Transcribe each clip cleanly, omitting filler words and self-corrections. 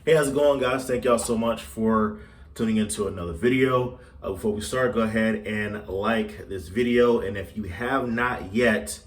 Hey, how's it going, guys? Thank y'all so much for tuning into another video. Before we start, go ahead and like this video. And if you have not yet,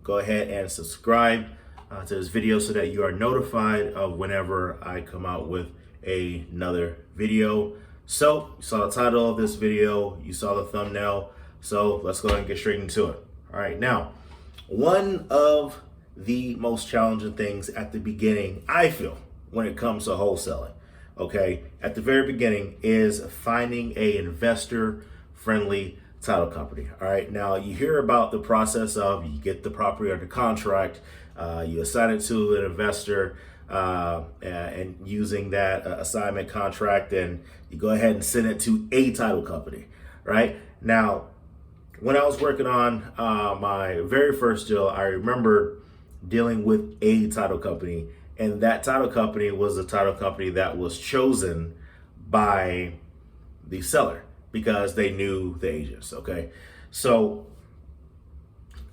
go ahead and subscribe to this video so that you are notified of whenever I come out with another video. So you saw the title of this video, you saw the thumbnail. So let's go ahead and get straight into it. All right, now, one of the most challenging things at the beginning, I feel, when it comes to wholesaling, okay, at the very beginning is finding a investor friendly title company. All right, now you hear about the process of you get the property under contract, you assign it to an investor, and using that assignment contract, and you go ahead and send it to a title company. Right now, when I was working on my very first deal, I remember dealing with a title company, and that title company was a title company that was chosen by the seller because they knew the agents. Okay, so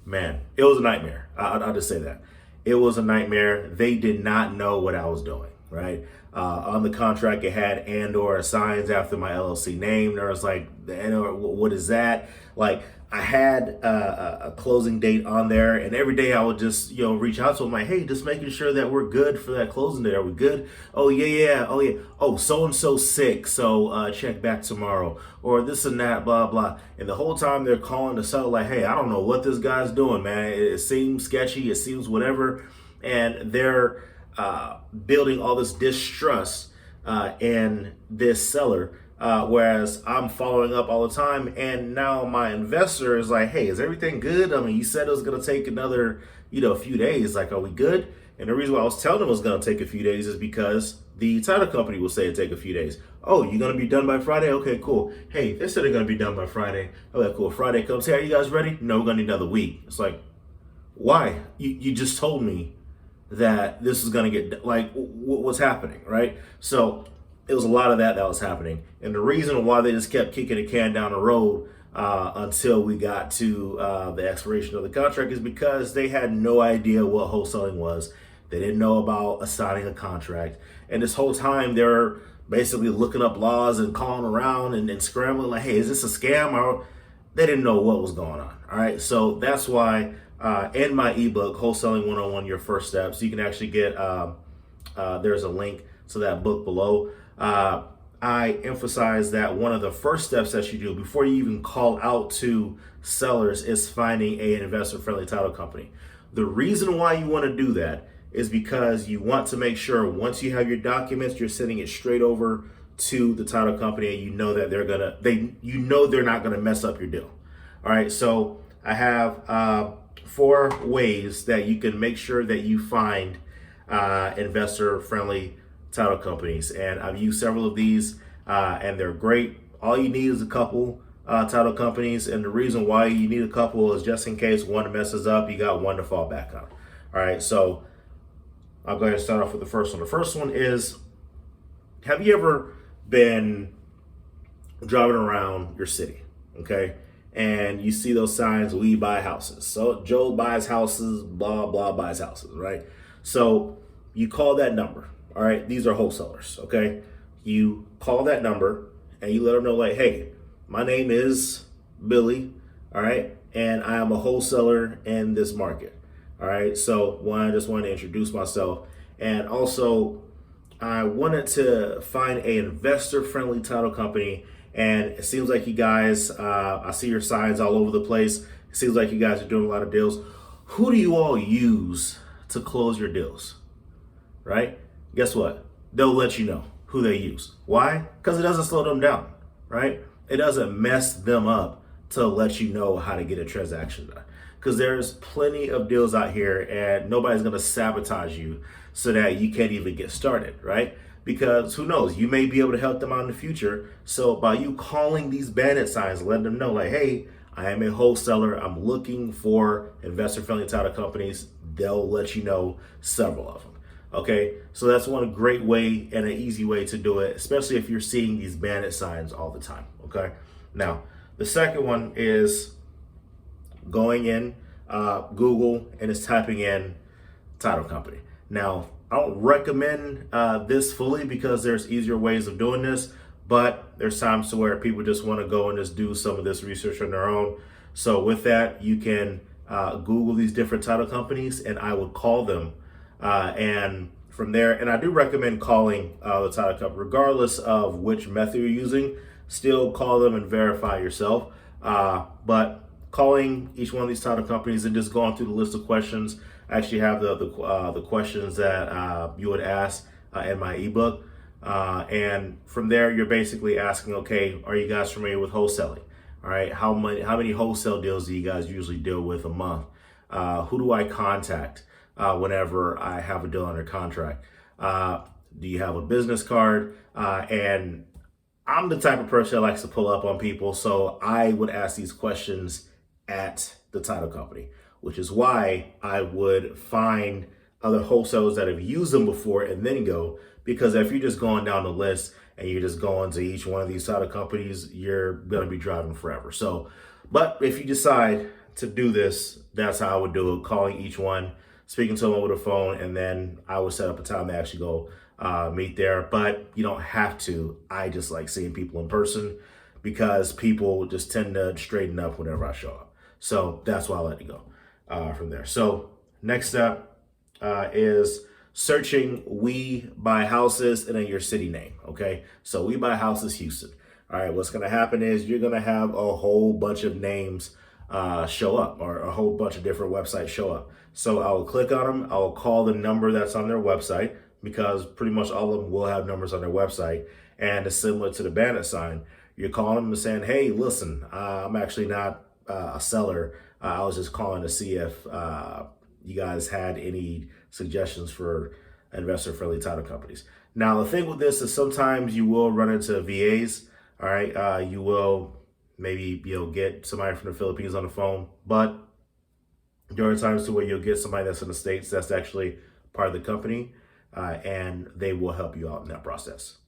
man, it was a nightmare. I'll just say that it was a nightmare. They did not know what I was doing. Right, on the contract, it had and/or signs after my LLC name. There was like the and/or, what is that? Like, I had a closing date on there, and every day I would just reach out to them like, hey, just making sure that we're good for that closing date. Are we good? Oh yeah. Oh yeah. Oh, so and so sick, so check back tomorrow, or this and that, blah blah. And the whole time they're calling the seller like, hey, I don't know what this guy's doing, man. It seems sketchy. It seems whatever, and they're building all this distrust in this seller, whereas I'm following up all the time, and now my investor is like, hey, is everything good? I mean, you said it was going to take another few days. Like, are we good? And the reason why I was telling them it was going to take a few days is because the title company will say it'd take a few days. Oh, you're going to be done by Friday? Okay, cool. Hey, they said they're going to be done by Friday. Okay, cool. Friday comes. Hey, are you guys ready? No, we're going to need another week. It's like, why? You just told me that this is going to get, like, what's happening, right? So it was a lot of that was happening. And the reason why they just kept kicking the can down the road until we got to the expiration of the contract is because they had no idea what wholesaling was. They didn't know about assigning a contract. And this whole time they're basically looking up laws and calling around and scrambling like, hey, is this a scam? Or they didn't know what was going on. All right. So that's why in my ebook, Wholesaling 101, Your First Steps, you can actually get, there's a link to that book below. I emphasize that one of the first steps that you do before you even call out to sellers is finding an investor-friendly title company. The reason why you want to do that is because you want to make sure once you have your documents, you're sending it straight over to the title company, and you know that they're not gonna mess up your deal. All right, so I have 4 ways that you can make sure that you find investor-friendly title companies, and I've used several of these, and they're great. All you need is a couple title companies, and the reason why you need a couple is just in case one messes up, you got one to fall back on. All right, so I'll go ahead and start off with the first one. The first one is, have you ever been driving around your city, okay, and you see those signs, we buy houses. So Joe buys houses, blah, blah, buys houses, right? So you call that number. All right, these are wholesalers, okay? You call that number and you let them know like, hey, my name is Billy, all right? And I am a wholesaler in this market, all right? So I just wanted to introduce myself. And also, I wanted to find an investor-friendly title company. And it seems like you guys, I see your signs all over the place. It seems like you guys are doing a lot of deals. Who do you all use to close your deals, right? Guess what? They'll let you know who they use. Why? Because it doesn't slow them down, right? It doesn't mess them up to let you know how to get a transaction done. Because there's plenty of deals out here, and nobody's going to sabotage you so that you can't even get started, right? Because who knows, you may be able to help them out in the future. So by you calling these bandit signs, letting them know like, hey, I am a wholesaler, I'm looking for investor-friendly title companies, they'll let you know several of them. Okay, so that's one great way and an easy way to do it, especially if you're seeing these bandit signs all the time. Okay, now the second one is going in Google and it's typing in title company. Now, don't recommend this fully because there's easier ways of doing this, but there's times to where people just want to go and just do some of this research on their own. So with that, you can Google these different title companies, and I would call them, and from there, and I do recommend calling the title company regardless of which method you're using. Still call them and verify yourself, but calling each one of these title companies and just going through the list of questions. I actually have the questions that you would ask in my ebook, and from there you're basically asking, okay, are you guys familiar with wholesaling? All right, how many wholesale deals do you guys usually deal with a month? Who do I contact whenever I have a deal under contract? Do you have a business card? And I'm the type of person that likes to pull up on people, so I would ask these questions at the title company, which is why I would find other wholesalers that have used them before and then go, because if you're just going down the list and you're just going to each one of these title companies, you're going to be driving forever. So, but if you decide to do this, that's how I would do it, calling each one, speaking to them over the phone, and then I would set up a time to actually go meet there. But you don't have to. I just like seeing people in person because people just tend to straighten up whenever I show up. So that's why I let it go from there. So next step is searching We Buy Houses and then your city name. Okay, so We Buy Houses Houston. All right, what's going to happen is you're going to have a whole bunch of names show up, or a whole bunch of different websites show up. So I will click on them. I will call the number that's on their website, because pretty much all of them will have numbers on their website, and it's similar to the bandit sign. You're calling them and saying, hey, listen, I'm actually not a seller. I was just calling to see if you guys had any suggestions for investor-friendly title companies. Now, the thing with this is sometimes you will run into VAs. All right, you will maybe get somebody from the Philippines on the phone, but there are times to where you'll get somebody that's in the States that's actually part of the company, and they will help you out in that process.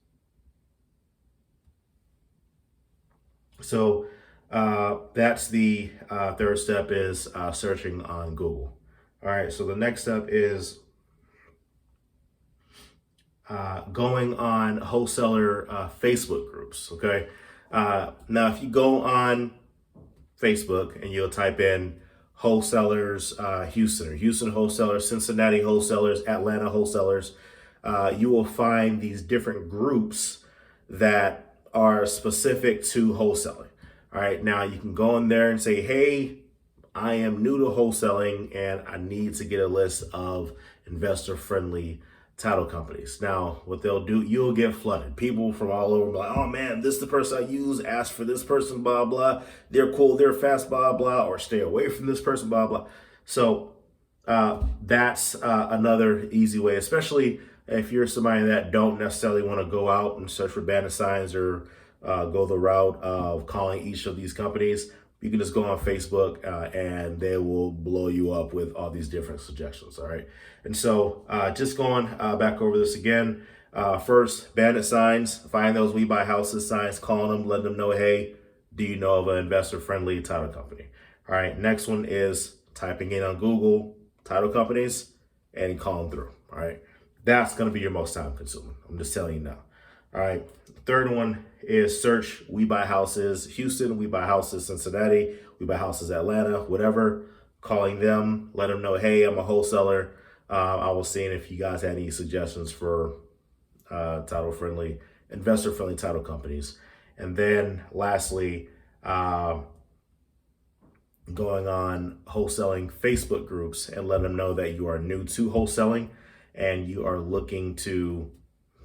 So that's the third step, is searching on Google. All right, so the next step is going on wholesaler Facebook groups, okay? Now, if you go on Facebook and you'll type in wholesalers Houston, or Houston wholesalers, Cincinnati wholesalers, Atlanta wholesalers, you will find these different groups that are specific to wholesaling. All right, now you can go in there and say, hey, I am new to wholesaling and I need to get a list of investor-friendly title companies. Now, what they'll do, you'll get flooded. People from all over like, oh man, this is the person I use, ask for this person, blah, blah. They're cool, they're fast, blah, blah, or stay away from this person, blah, blah. So that's another easy way, especially if you're somebody that don't necessarily want to go out and search for bandit signs or go the route of calling each of these companies. You can just go on Facebook and they will blow you up with all these different suggestions, all right? And so just going back over this again, first, bandit signs, find those We Buy Houses signs, calling them, letting them know, hey, do you know of an investor-friendly title company? All right, next one is typing in on Google title companies and calling through, all right? That's gonna be your most time consuming, I'm just telling you now. All right, third one is search We Buy Houses Houston, We Buy Houses Cincinnati, We Buy Houses Atlanta, whatever. Calling them, let them know, hey, I'm a wholesaler. I was seeing if you guys had any suggestions for title-friendly, investor-friendly title companies. And then lastly, going on wholesaling Facebook groups and let them know that you are new to wholesaling and you are looking to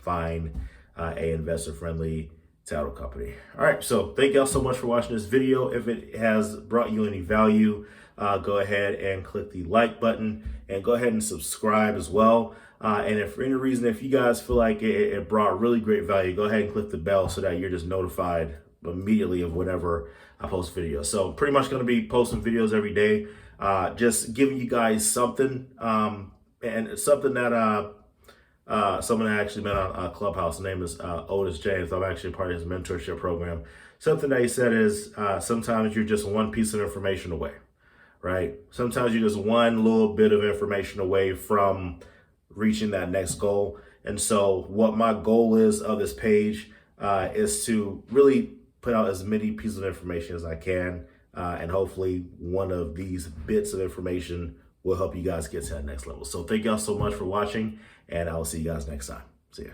find a investor-friendly title company. All right, so thank y'all so much for watching this video. If it has brought you any value, go ahead and click the like button and go ahead and subscribe as well. And if for any reason, if you guys feel like it brought really great value, go ahead and click the bell so that you're just notified immediately of whenever I post videos. So pretty much going to be posting videos every day, just giving you guys something, and something that someone I actually met on Clubhouse. His name is Otis James. I'm actually part of his mentorship program. Something that he said is sometimes you're just one piece of information away, right? Sometimes you're just one little bit of information away from reaching that next goal. And so what my goal is of this page is to really put out as many pieces of information as I can. And hopefully one of these bits of information will help you guys get to that next level. So thank y'all so much for watching, and I'll see you guys next time. See ya.